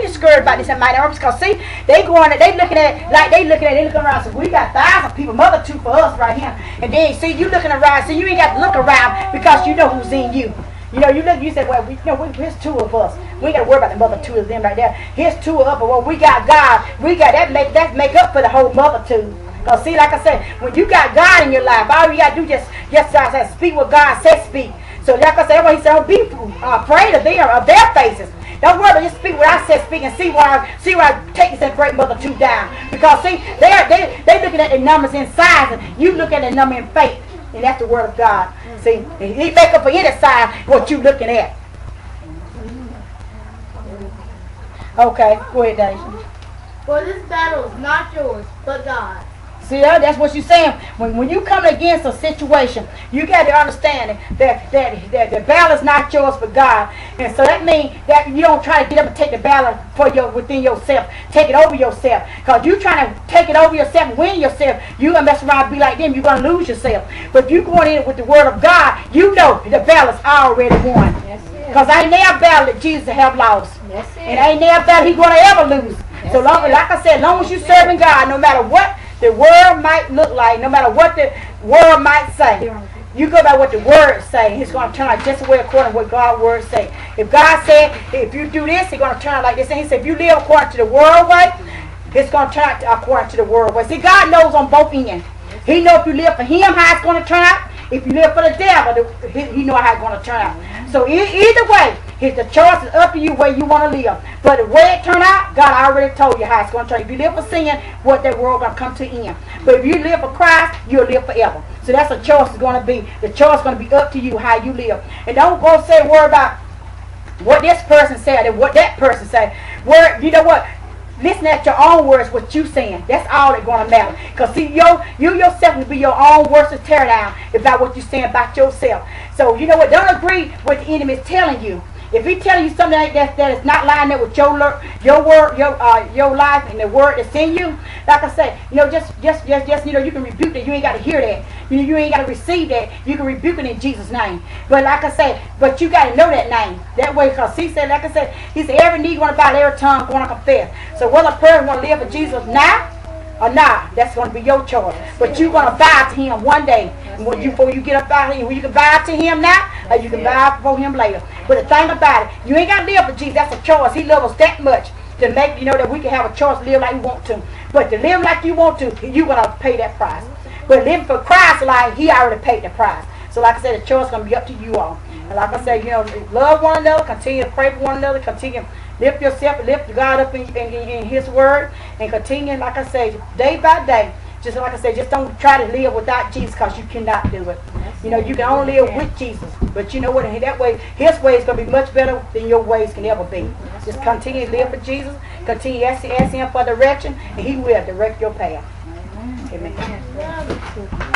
be discouraged about this and mighty army because see, they looking around. So we got thousands of people, mother two for us right here. And then see, you looking around, so you ain't got to look around because you know who's in you. You know, you said, well, here's two of us. We ain't got to worry about the mother two of them right there. Here's two of us, but when we got God, we got that make up for the whole multitude. Because see, like I said, when you got God in your life, all you got to do just speak what God says speak. So like I said, he said, don't be afraid of their faces. Don't worry about just speak what I said speak and see where I take this and break mother two down. Because see, they looking at the numbers in size and you look at the number in faith. And that's the word of God. See, he make up for any side what you looking at. Okay, go ahead, Daisy. For this battle is not yours, but God. See, that's what you're saying. When you come against a situation, you got to understand that the battle is not yours but God. And so that means that you don't try to get up and take the battle within yourself. Take it over yourself. Because you trying to take it over yourself and win yourself, you're going to mess around and be like them. You're going to lose yourself. But if you're going in with the word of God, you know the battle is already won. Because I ain't never battle that Jesus have lost. And I ain't never battle he's going to ever lose. So long, like I said, as long as you're serving God, no matter what the world might look like, no matter what the world might say, you go by what the word say. It's going to turn out just the way according to what God's word say. If God said, if you do this, it's going to turn out like this. And he said, if you live according to the world way, it's going to turn out according to the world way. See, God knows on both ends. He knows if you live for him, how it's going to turn out. If you live for the devil, he knows how it's going to turn out. So either way, the choice is up to you where you want to live. But the way it turn out, God already told you how it's going to turn out. If you live for sin, what that world going to come to end. But if you live for Christ, you'll live forever. So that's a choice is going to be. The choice is going to be up to you how you live. And don't go worry about what this person said and what that person said. You know what? Listen at your own words, what you saying. That's all that's going to matter. Because see, you yourself will be your own worst tear down about what you're saying about yourself. So you know what? Don't agree with what the enemy is telling you. If he's telling you something like that is not lining up with your word, your life and the word that's in you, like I said, you know, just you know, you can rebuke that. You ain't got to hear that. You ain't got to receive that. You can rebuke it in Jesus' name. But like I said, but you got to know that name that way, because he said, like I said, he said every knee going to bow, every tongue going to confess. So whether a person want to live for Jesus now or not, that's going to be your choice. But you're going to bow to him one day. Before you get up out of here, you can bow to him now, or you can bow before him later. But the thing about it, you ain't got to live for Jesus. That's a choice. He loves us that much to make, you know, that we can have a choice to live like we want to. But to live like you want to, you're going to pay that price. But living for Christ, like he already paid the price. So like I said, the choice is going to be up to you all. And like I said, you know, love one another, continue to pray for one another, continue to lift yourself, lift God up in his word, and continue, like I said, day by day. Just like I said, just don't try to live without Jesus, because you cannot do it. You know, you can only live with Jesus. But you know what? That way, his way is going to be much better than your ways can ever be. Just continue to live for Jesus. Continue to ask him for direction, and he will direct your path. Amen.